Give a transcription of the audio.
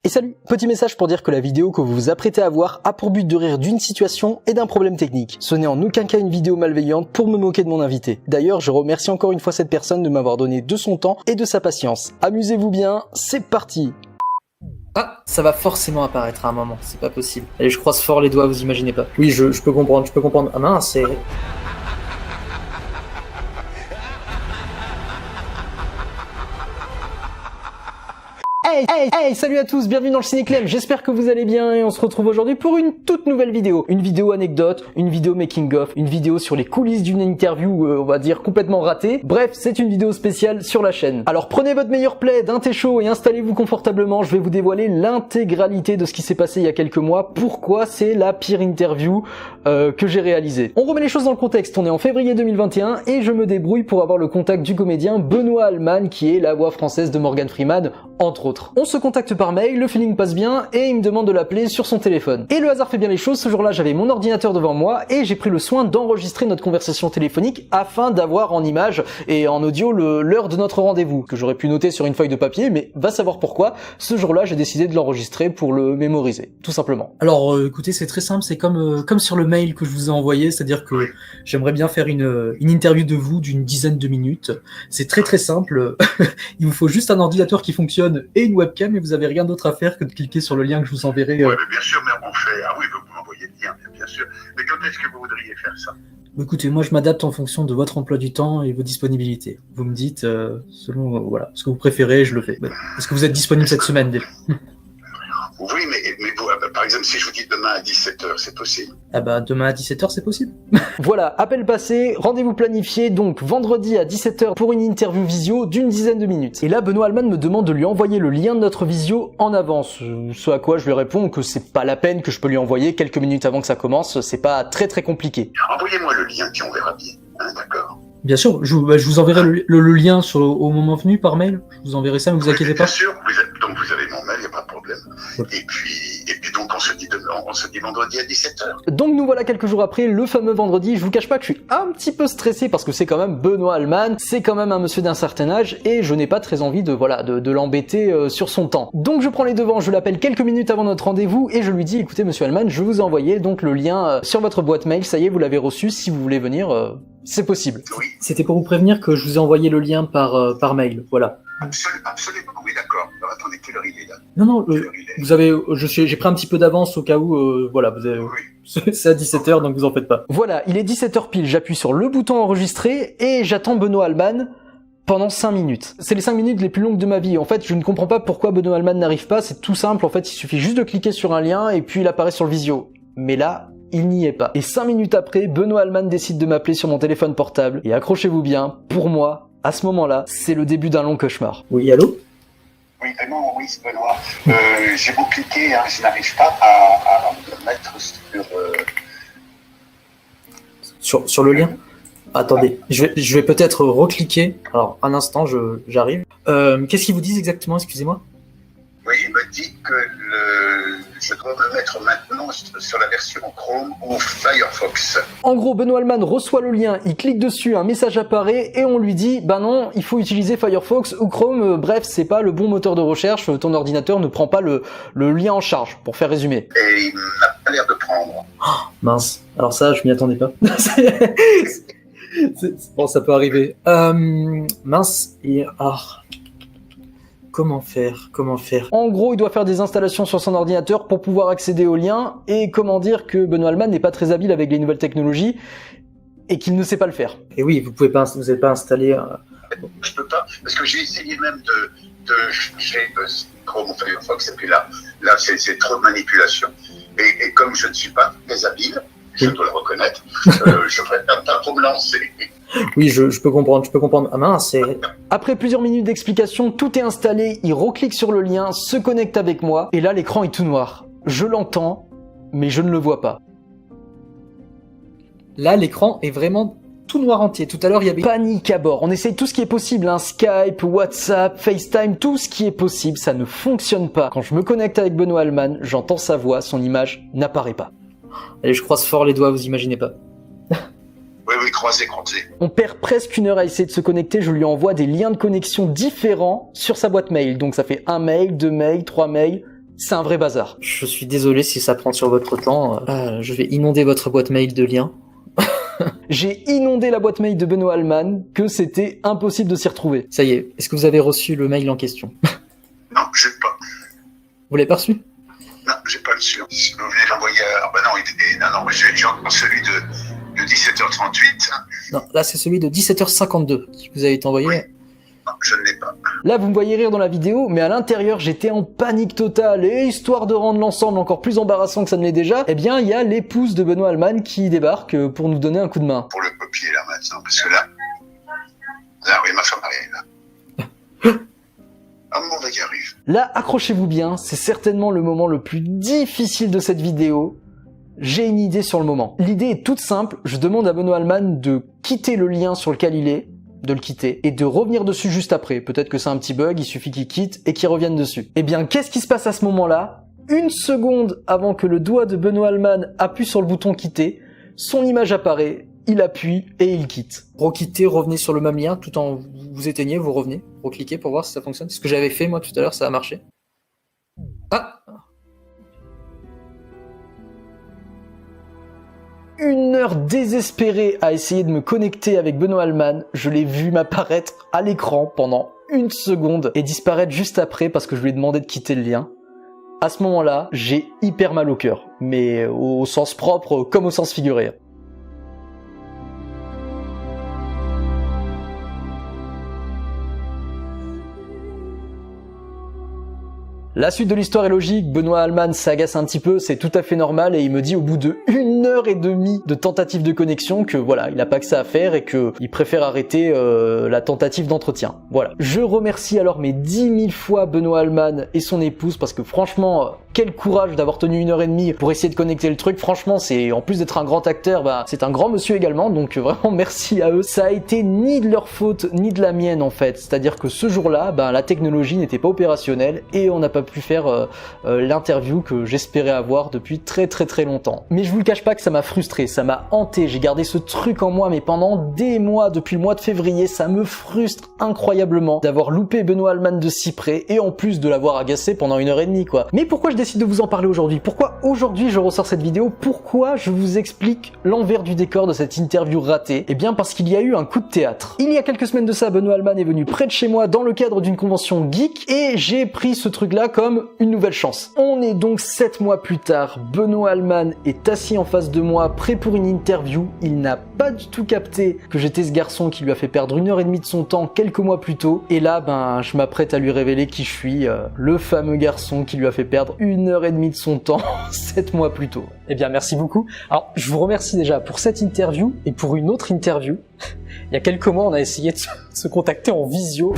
Et salut, petit message pour dire que la vidéo que vous vous apprêtez à voir a pour but de rire d'une situation et d'un problème technique. Ce n'est en aucun cas une vidéo malveillante pour me moquer de mon invité. D'ailleurs, je remercie encore une fois cette personne de m'avoir donné de son temps et de sa patience. Amusez-vous bien, c'est parti. Ah, ça va forcément apparaître à un moment, c'est pas possible. Allez, je croise fort les doigts, vous imaginez pas. Oui, je peux comprendre. Ah mince, c'est... Hey, salut à tous, bienvenue dans le Ciné-Clem, j'espère que vous allez bien et on se retrouve aujourd'hui pour une toute nouvelle vidéo. Une vidéo anecdote, une vidéo making-of, une vidéo sur les coulisses d'une interview, on va dire complètement ratée. Bref, c'est une vidéo spéciale sur la chaîne. Alors prenez votre meilleur plaid, un thé chaud et installez-vous confortablement, je vais vous dévoiler l'intégralité de ce qui s'est passé il y a quelques mois, pourquoi c'est la pire interview que j'ai réalisée. On remet les choses dans le contexte, on est en février 2021 et je me débrouille pour avoir le contact du comédien Benoît Alman qui est la voix française de Morgan Freeman, entre autres. On se contacte par mail, le feeling passe bien et il me demande de l'appeler sur son téléphone. Et le hasard fait bien les choses, ce jour-là j'avais mon ordinateur devant moi et j'ai pris le soin d'enregistrer notre conversation téléphonique afin d'avoir en image et en audio l'heure de notre rendez-vous, que j'aurais pu noter sur une feuille de papier, mais va savoir pourquoi, ce jour-là j'ai décidé de l'enregistrer pour le mémoriser, tout simplement. Alors écoutez, c'est très simple, c'est comme sur le mail que je vous ai envoyé, c'est-à-dire que j'aimerais bien faire une interview de vous d'une dizaine de minutes. C'est très très simple, il vous faut juste un ordinateur qui fonctionne et une webcam et vous avez rien d'autre à faire que de cliquer sur le lien que je vous enverrai. Oui, mais bien sûr, mais on fait... Ah oui, vous m'envoyez le lien, bien sûr. Mais quand est-ce que vous voudriez faire ça? Écoutez, moi je m'adapte en fonction de votre emploi du temps et vos disponibilités. Vous me dites, selon voilà, ce que vous préférez, je le fais. Est-ce que vous êtes disponible cette semaine déjà? Oui, mais vous, par exemple, si je vous dis demain à 17h, c'est possible? Ah bah demain à 17h, c'est possible. Voilà, appel passé, rendez-vous planifié, donc vendredi à 17h pour une interview visio d'une dizaine de minutes. Et là, Benoît Alman me demande de lui envoyer le lien de notre visio en avance. Ce à quoi je lui réponds que c'est pas la peine, que je peux lui envoyer quelques minutes avant que ça commence, c'est pas très compliqué. Envoyez-moi le lien, puis on verra bien, hein, d'accord? Bien sûr, je vous enverrai le lien au moment venu par mail. Je vous enverrai ça, ne vous inquiétez pas. Bien sûr, donc vous avez mon mail, il n'y a pas de problème. Ouais. Et puis donc on se dit vendredi à 17h. Donc nous voilà quelques jours après, le fameux vendredi. Je vous cache pas que je suis un petit peu stressé parce que c'est quand même Benoît Alman, c'est quand même un monsieur d'un certain âge et je n'ai pas très envie de l'embêter sur son temps. Donc je prends les devants, je l'appelle quelques minutes avant notre rendez-vous et je lui dis écoutez monsieur Alman, je vous ai envoyé donc le lien sur votre boîte mail, ça y est, vous l'avez reçu, si vous voulez venir, c'est possible. Oui. C'était pour vous prévenir que je vous ai envoyé le lien par mail, voilà. Absolument, oui, d'accord. Alors, attendez, quelle heure il est là? Non, vous avez, j'ai pris un petit peu d'avance au cas où, voilà, vous avez, oui. C'est à 17h, donc vous en faites pas. Voilà, il est 17h pile, j'appuie sur le bouton enregistrer et j'attends Benoît Alman pendant 5 minutes. C'est les 5 minutes les plus longues de ma vie. En fait, je ne comprends pas pourquoi Benoît Alman n'arrive pas, c'est tout simple, en fait, il suffit juste de cliquer sur un lien et puis il apparaît sur le visio. Mais là, il n'y est pas. Et 5 minutes après, Benoît Alman décide de m'appeler sur mon téléphone portable. Et accrochez-vous bien, pour moi, à ce moment-là, c'est le début d'un long cauchemar. Oui, allô? Oui, vraiment, oui, c'est Benoît. J'ai beau cliquer, hein, je n'arrive pas à me mettre sur le lien. Attendez, je vais peut-être recliquer. Alors, un instant, j'arrive. Qu'est-ce qu'ils vous disent exactement, excusez-moi? Oui, il me dit que je dois me mettre maintenant sur la version Chrome ou Firefox. En gros, Benoît Alman reçoit le lien, il clique dessus, un message apparaît et on lui dit bah non, il faut utiliser Firefox ou Chrome, bref, c'est pas le bon moteur de recherche, ton ordinateur ne prend pas le lien en charge, pour faire résumer. Et il n'a pas l'air de prendre. Oh, mince, alors ça, je m'y attendais pas. Bon, ça peut arriver. Mince, et... Comment faire? En gros, il doit faire des installations sur son ordinateur pour pouvoir accéder au lien et comment dire que Benoît Alman n'est pas très habile avec les nouvelles technologies et qu'il ne sait pas le faire. Et oui, vous n'avez pas installé... Je peux pas, parce que j'ai essayé même de chercher Chrome ou Firefox et puis là c'est trop de manipulation. Et comme je ne suis pas très habile, je dois le reconnaître, je préfère pas trop me lancer. Oui, je peux comprendre. Ah mince, c'est... Après plusieurs minutes d'explication, tout est installé, il reclique sur le lien, se connecte avec moi, et là l'écran est tout noir. Je l'entends, mais je ne le vois pas. Là, l'écran est vraiment tout noir entier. Tout à l'heure, il y avait... Panique à bord, on essaye tout ce qui est possible, hein, Skype, WhatsApp, FaceTime, tout ce qui est possible, ça ne fonctionne pas. Quand je me connecte avec Benoît Alman, j'entends sa voix, son image n'apparaît pas. Allez, je croise fort les doigts, vous imaginez pas. Oui, croisez. On perd presque 1 heure à essayer de se connecter, je lui envoie des liens de connexion différents sur sa boîte mail. Donc ça fait 1 mail, 2 mails, 3 mails, c'est un vrai bazar. Je suis désolé si ça prend sur votre temps. Je vais inonder votre boîte mail de liens. J'ai inondé la boîte mail de Benoît Alman, que c'était impossible de s'y retrouver. Ça y est, est-ce que vous avez reçu le mail en question? Non, j'ai pas. Vous l'avez pas reçu? Non, j'ai pas reçu. Vous venez l'envoyer à... non, j'ai encore celui de 17h38. Non, là c'est celui de 17h52 qui vous a été envoyé. Oui. Non, je ne l'ai pas. Là, vous me voyez rire dans la vidéo, mais à l'intérieur, j'étais en panique totale. Et histoire de rendre l'ensemble encore plus embarrassant que ça ne l'est déjà, eh bien, il y a l'épouse de Benoît Alman qui débarque pour nous donner un coup de main. Pour le copier, là, maintenant, parce que là, oui, ma femme arrive, là. Ah, mon mec arrive. Là, accrochez-vous bien, c'est certainement le moment le plus difficile de cette vidéo. J'ai une idée sur le moment. L'idée est toute simple, je demande à Benoît Alman de quitter le lien sur lequel il est, de le quitter, et de revenir dessus juste après. Peut-être que c'est un petit bug, il suffit qu'il quitte et qu'il revienne dessus. Eh bien, qu'est-ce qui se passe à ce moment-là? Une seconde avant que le doigt de Benoît Alman appuie sur le bouton quitter, son image apparaît, il appuie et il quitte. Requittez, revenez sur le même lien, tout en vous éteignez, vous revenez, recliquez pour voir si ça fonctionne. C'est ce que j'avais fait moi tout à l'heure, ça a marché. Ah! Une heure désespérée à essayer de me connecter avec Benoît Alman, je l'ai vu m'apparaître à l'écran pendant une seconde et disparaître juste après parce que je lui ai demandé de quitter le lien. À ce moment-là, j'ai hyper mal au cœur, mais au sens propre comme au sens figuré. La suite de l'histoire est logique, Benoît Alman s'agace un petit peu, c'est tout à fait normal et il me dit au bout de 1h30 de tentative de connexion que voilà, il n'a pas que ça à faire et qu'il préfère arrêter la tentative d'entretien. Voilà. Je remercie alors mes 10 000 fois Benoît Alman et son épouse parce que franchement, quel courage d'avoir tenu 1h30 pour essayer de connecter le truc. Franchement, c'est en plus d'être un grand acteur, c'est un grand monsieur également, donc vraiment merci à eux. Ça a été ni de leur faute ni de la mienne en fait, c'est-à-dire que ce jour-là, la technologie n'était pas opérationnelle et on n'a pas pu faire l'interview que j'espérais avoir depuis très longtemps. Mais je vous le cache pas que ça m'a frustré, ça m'a hanté, j'ai gardé ce truc en moi mais pendant des mois, depuis le mois de février, ça me frustre incroyablement d'avoir loupé Benoît Alman de si près et en plus de l'avoir agacé pendant 1h30 quoi. Mais pourquoi je décide de vous en parler aujourd'hui? Pourquoi aujourd'hui je ressors cette vidéo? Pourquoi je vous explique l'envers du décor de cette interview ratée? Eh bien parce qu'il y a eu un coup de théâtre. Il y a quelques semaines de ça, Benoît Alman est venu près de chez moi dans le cadre d'une convention geek et j'ai pris ce truc là comme une nouvelle chance. On est donc 7 mois plus tard, Benoît Alman est assis en face de moi, prêt pour une interview. Il n'a pas du tout capté que j'étais ce garçon qui lui a fait perdre 1h30 de son temps quelques mois plus tôt. Et là, je m'apprête à lui révéler qui je suis, le fameux garçon qui lui a fait perdre 1h30 de son temps 7 mois plus tôt. Eh bien, merci beaucoup. Alors, je vous remercie déjà pour cette interview et pour une autre interview. Il y a quelques mois, on a essayé de se contacter en visio.